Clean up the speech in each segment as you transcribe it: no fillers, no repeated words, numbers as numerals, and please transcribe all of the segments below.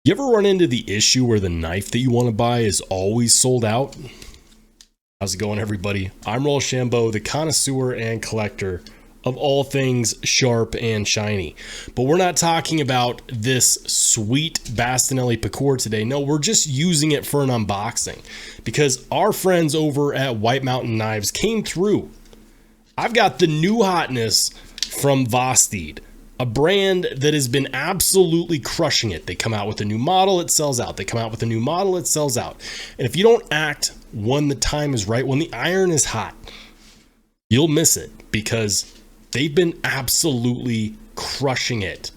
You ever run into the issue where the knife that you want to buy is always sold out? How's it going, everybody? I'm Rollshambo, the connoisseur and collector of all things sharp and shiny. But we're not talking about this sweet Bastinelli Picore today. No, we're just using it for an unboxing because our friends over at White Mountain Knives came through. I've got the new hotness from Vosteed, a brand that has been absolutely crushing it. They come out with a new model, it sells out. They come out with a new model, it sells out. And if you don't act when the time is right, when the iron is hot, you'll miss it because they've been absolutely crushing it.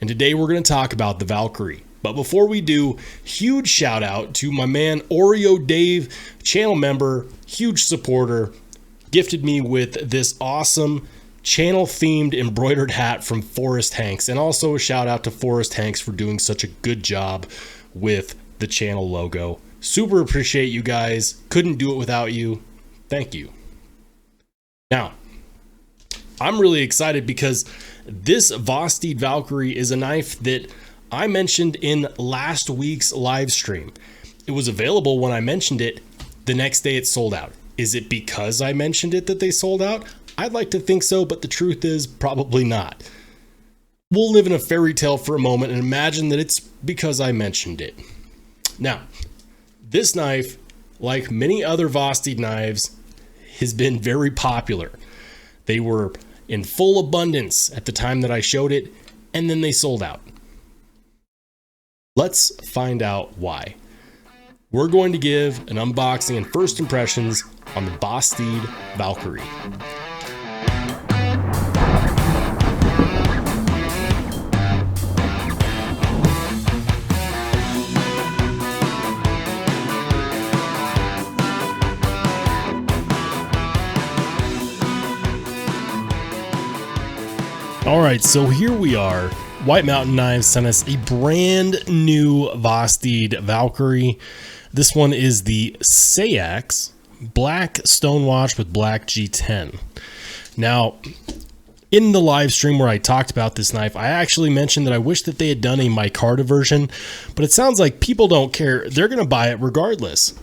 And today we're going to talk about the Valkyrie. But before we do, huge shout out to my man Oreo Dave, channel member, huge supporter, gifted me with this awesome channel themed embroidered hat from Forrest Hanks. And also a shout out to Forrest Hanks for doing such a good job with the channel logo. Super appreciate you guys. Couldn't do it without you. Thank you. Now, I'm really excited because this Vosteed Valkyrie is a knife that I mentioned in last week's live stream. It was available when I mentioned it. The next day it sold out. Is it because I mentioned it that they sold out? I'd like to think so, but the truth is probably not. We'll live in a fairy tale for a moment and imagine that it's because I mentioned it. Now, this knife, like many other Vosteed knives, has been very popular. They were in full abundance at the time that I showed it, and then they sold out. Let's find out why. We're going to give an unboxing and first impressions on the Vosteed Valkyrie. All right, so here we are. White Mountain Knives sent us a brand new Vosteed Valkyrie. This one is the Seax black stonewash with black G10. Now, in the live stream where I talked about this knife, I actually mentioned that I wish that they had done a micarta version, but it sounds like people don't care. They're going to buy it regardless,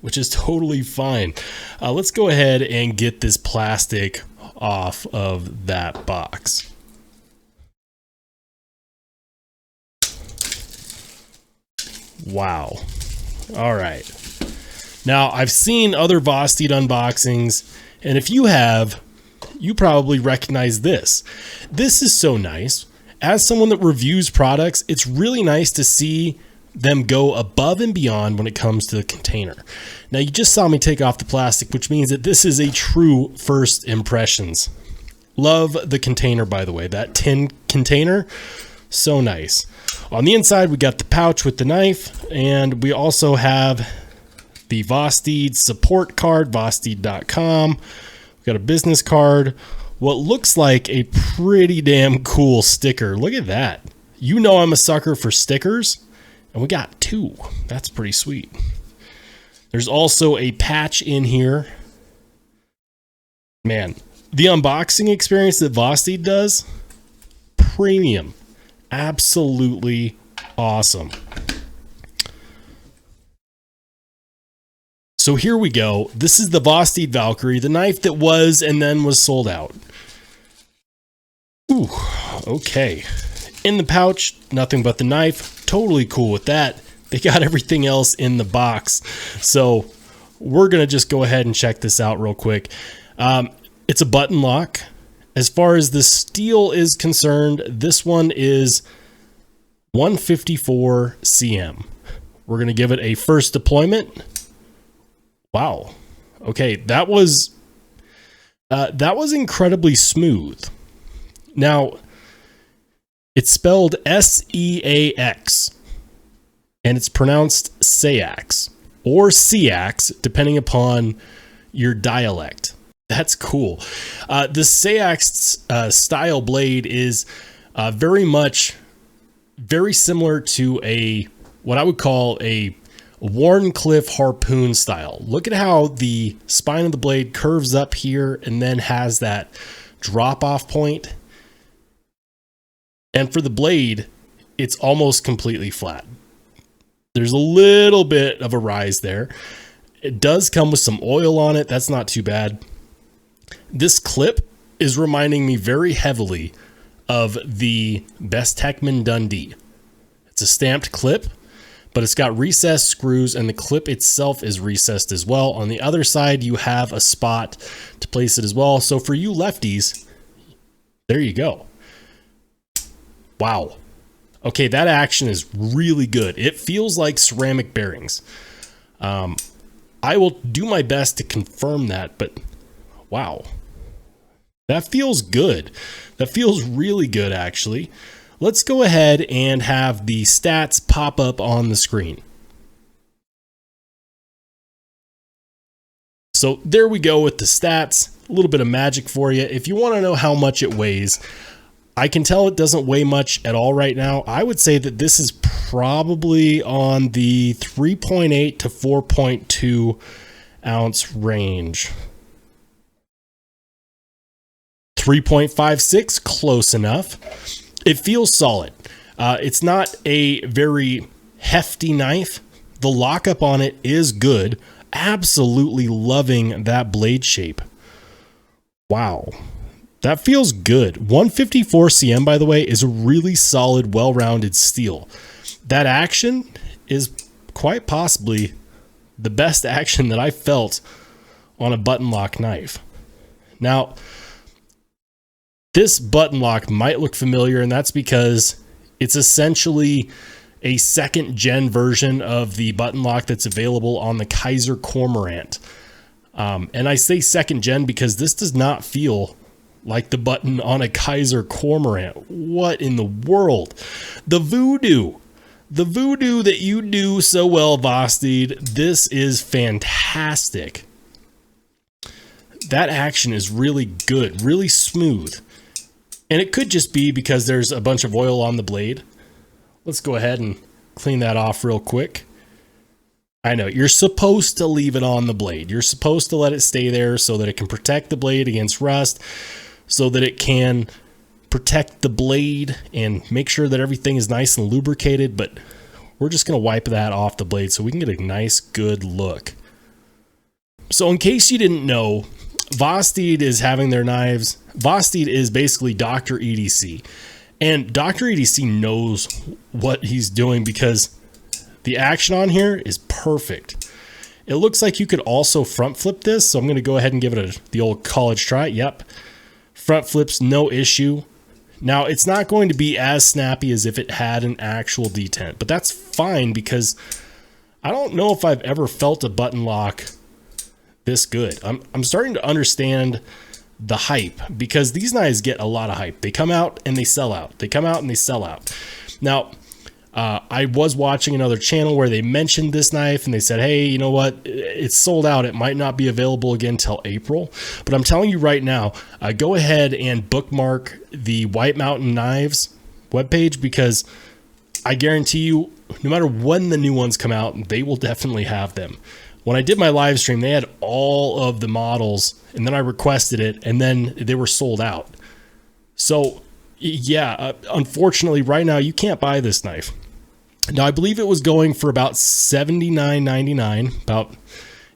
which is totally fine. Let's go ahead and get this plastic off of that box. Wow. All right. Now, I've seen other Vosteed unboxings, and if you have, you probably recognize this. This is so nice. As someone that reviews products, it's really nice to see them go above and beyond when it comes to the container. Now, you just saw me take off the plastic, which means that this is a true first impressions. Love the container, by the way. That tin container, so nice. On the inside, we got the pouch with the knife, and we also have the Vosteed support card, Vosteed.com. We got a business card, what looks like a pretty damn cool sticker. Look at that. You know I'm a sucker for stickers, and we got two. That's pretty sweet. There's also a patch in here. Man, the unboxing experience that Vosteed does, premium. Absolutely awesome. So here we go. This is the Vosteed Valkyrie, the knife that was and then was sold out. Ooh, okay. In the pouch, nothing but the knife. Totally cool with that. They got everything else in the box. So we're going to just go ahead and check this out real quick. It's a button lock. As far as the steel is concerned, this one is 154 cm. We're going to give it a first deployment. Wow. Okay, that was incredibly smooth. Now, it's spelled S-E-A-X, and it's pronounced Seax or Seax, depending upon your dialect. That's cool. The Seax style blade is very similar to what I would call a wharncliffe harpoon style. Look at how the spine of the blade curves up here and then has that drop off point. And for the blade, it's almost completely flat. There's a little bit of a rise there. It does come with some oil on it. That's not too bad. This clip is reminding me very heavily of the Best Techman Dundee. It's a stamped clip, but it's got recessed screws, and the clip itself is recessed as well. On the other side, you have a spot to place it as well. So for you lefties, there you go. Wow. Okay, that action is really good. It feels like ceramic bearings. I will do my best to confirm that, but wow. That feels good. That feels really good, actually. Let's go ahead and have the stats pop up on the screen. So there we go with the stats. A little bit of magic for you. If you want to know how much it weighs, I can tell it doesn't weigh much at all right now. I would say that this is probably on the 3.8 to 4.2 ounce range. 3.56, close enough. It feels solid. It's not a very hefty knife. The lockup on it is good. Absolutely loving that blade shape. Wow. That feels good. 154 cm, by the way, is a really solid, well-rounded steel. That action is quite possibly the best action that I felt on a button lock knife. Now, this button lock might look familiar, and that's because it's essentially a second gen version of the button lock that's available on the Kaiser Cormorant. And I say second gen because this does not feel like the button on a Kaiser Cormorant. What in the world? The voodoo that you do so well, Vosteed. This is fantastic. That action is really good, really smooth. And it could just be because there's a bunch of oil on the blade. Let's go ahead and clean that off real quick. I know, you're supposed to leave it on the blade. You're supposed to let it stay there so that it can protect the blade against rust, so that it can protect the blade and make sure that everything is nice and lubricated. But we're just going to wipe that off the blade so we can get a nice, good look. So in case you didn't know, Vosteed is having their knives. Vosteed is basically Dr. EDC. And Dr. EDC knows what he's doing because the action on here is perfect. It looks like you could also front flip this. So I'm going to go ahead and give it the old college try. Yep. Front flips, no issue. Now, it's not going to be as snappy as if it had an actual detent, but that's fine because I don't know if I've ever felt a button lock this good. I'm starting to understand the hype because these knives get a lot of hype. They come out and they sell out. They come out and they sell out. Now, I was watching another channel where they mentioned this knife and they said, hey, you know what? It's sold out. It might not be available again till April. But I'm telling you right now, go ahead and bookmark the White Mountain Knives webpage because I guarantee you, no matter when the new ones come out, they will definitely have them. When I did my live stream, they had all of the models and then I requested it and then they were sold out. So yeah, unfortunately right now you can't buy this knife. Now I believe it was going for about $79.99, about,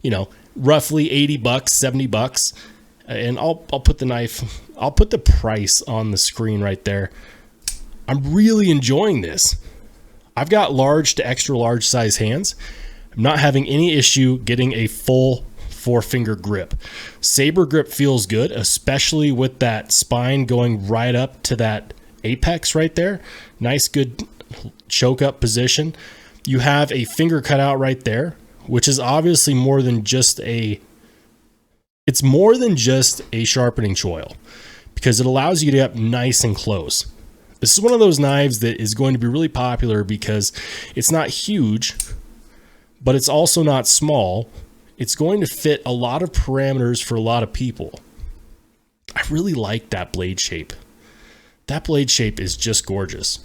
you know, roughly 80 bucks, 70 bucks. And I'll put the knife, I'll put the price on the screen right there. I'm really enjoying this. I've got large to extra large size hands. I'm not having any issue getting a full 4-finger grip. Saber grip feels good, especially with that spine going right up to that apex right there. Nice, good choke up position. You have a finger cutout right there, which is obviously more than just it's more than just a sharpening choil because it allows you to get up nice and close. This is one of those knives that is going to be really popular because it's not huge, but it's also not small. It's going to fit a lot of parameters for a lot of people. I really like that blade shape. That blade shape is just gorgeous.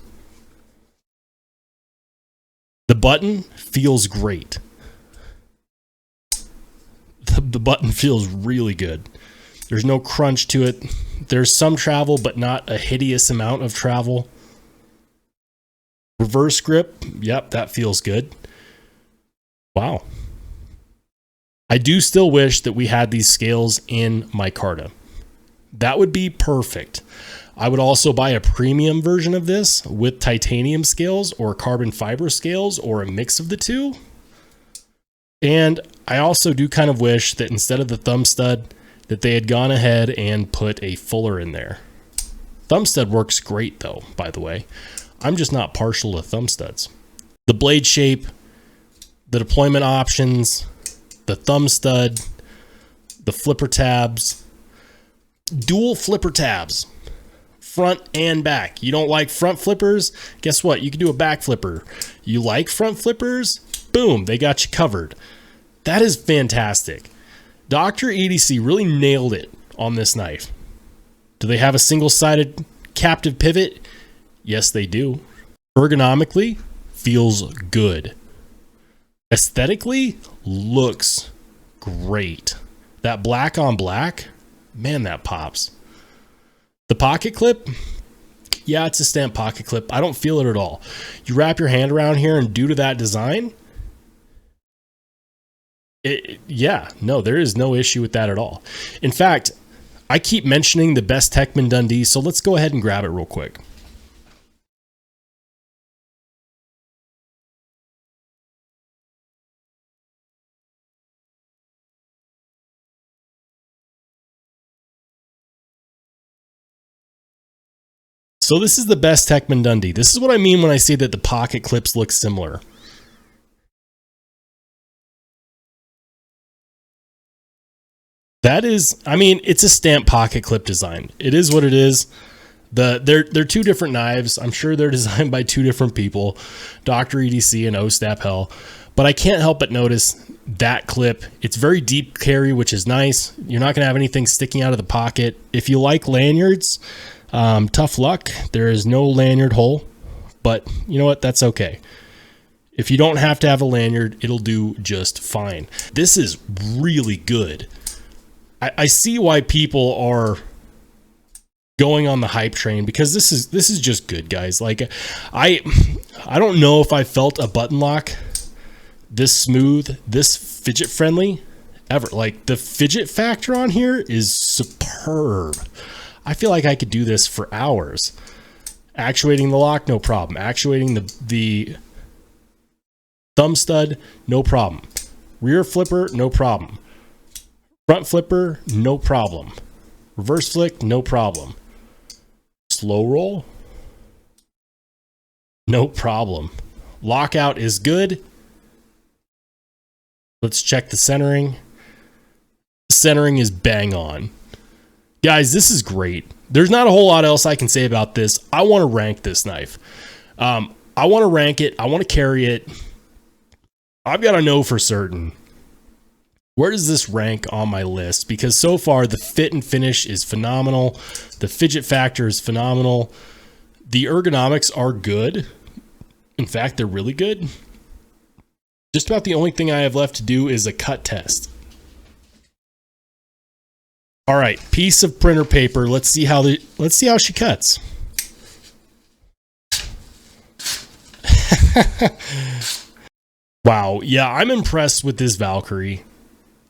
The button feels great. The button feels really good. There's no crunch to it. There's some travel, but not a hideous amount of travel. Reverse grip, yep, that feels good. Wow. I do still wish that we had these scales in micarta. That would be perfect. I would also buy a premium version of this with titanium scales or carbon fiber scales or a mix of the two. And I also do kind of wish that instead of the thumb stud, that they had gone ahead and put a fuller in there. Thumb stud works great though, by the way. I'm just not partial to thumb studs. The blade shape, the deployment options, the thumb stud, the flipper tabs, dual flipper tabs, front and back. You don't like front flippers? Guess what? You can do a back flipper. You like front flippers? Boom, they got you covered. That is fantastic. Dr.edc really nailed it on this knife. Do they have a single-sided captive pivot? Yes, they do. Ergonomically, feels good. Aesthetically, looks great. That black on black, man, that pops. The pocket clip, yeah, it's a stamped pocket clip. I don't feel it at all. You wrap your hand around here and due to that design, yeah, no, there is no issue with that at all. In fact, I keep mentioning the best Techman Dundee, so let's go ahead and grab it real quick. So this is the best Techman Dundee. This is what I mean when I say that the pocket clips look similar. That is, I mean, it's a stamped pocket clip design. It is what it is. They're two different knives. I'm sure they're designed by two different people, Dr.edc and Ostap. But I can't help but notice that clip. It's very deep carry, which is nice. You're not going to have anything sticking out of the pocket. If you like lanyards, tough luck. There is no lanyard hole, but you know what? That's okay. If you don't have to have a lanyard, it'll do just fine. This is really good. I see why people are going on the hype train because this is just good, guys. Like I don't know if I felt a button lock this smooth, this fidget friendly ever. Like the fidget factor on here is superb. I feel like I could do this for hours. Actuating the lock, no problem. Actuating the thumb stud, no problem. Rear flipper, no problem. Front flipper, no problem. Reverse flick, no problem. Slow roll, no problem. Lockout is good. Let's check the centering. Centering is bang on. Guys, this is great. There's not a whole lot else I can say about this. I want to rank this knife. I want to rank it. I want to carry it. I've got to know for certain. Where does this rank on my list? Because so far the fit and finish is phenomenal. The fidget factor is phenomenal. The ergonomics are good. In fact, they're really good. Just about the only thing I have left to do is a cut test. All right, piece of printer paper. Let's see how she cuts. Wow, yeah, I'm impressed with this Valkyrie.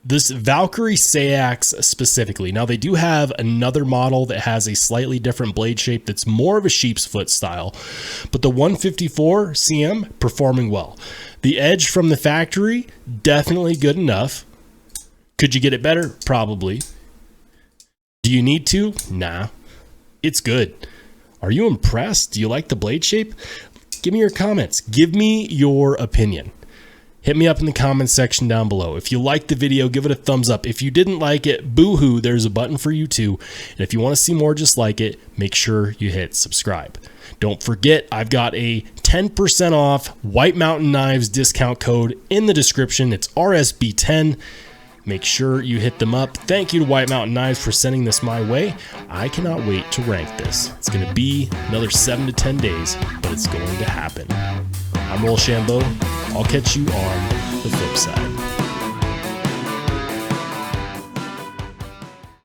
This Valkyrie Seax specifically. Now they do have another model that has a slightly different blade shape that's more of a sheep's foot style, but the 154 CM performing well. The edge from the factory, definitely good enough. Could you get it better? Probably. Do you need to? Nah, it's good. Are you impressed? Do you like the blade shape? Give me your comments. Give me your opinion. Hit me up in the comments section down below. If you liked the video, give it a thumbs up. If you didn't like it, boo-hoo, there's a button for you too. And if you want to see more just like it, make sure you hit subscribe. Don't forget, I've got a 10% off White Mountain Knives discount code in the description. It's RSB10. Make sure you hit them up. Thank you to White Mountain Knives for sending this my way. I cannot wait to rank this. It's going to be another 7 to 10 days, but it's going to happen. I'm Rollshambo. I'll catch you on the flip side.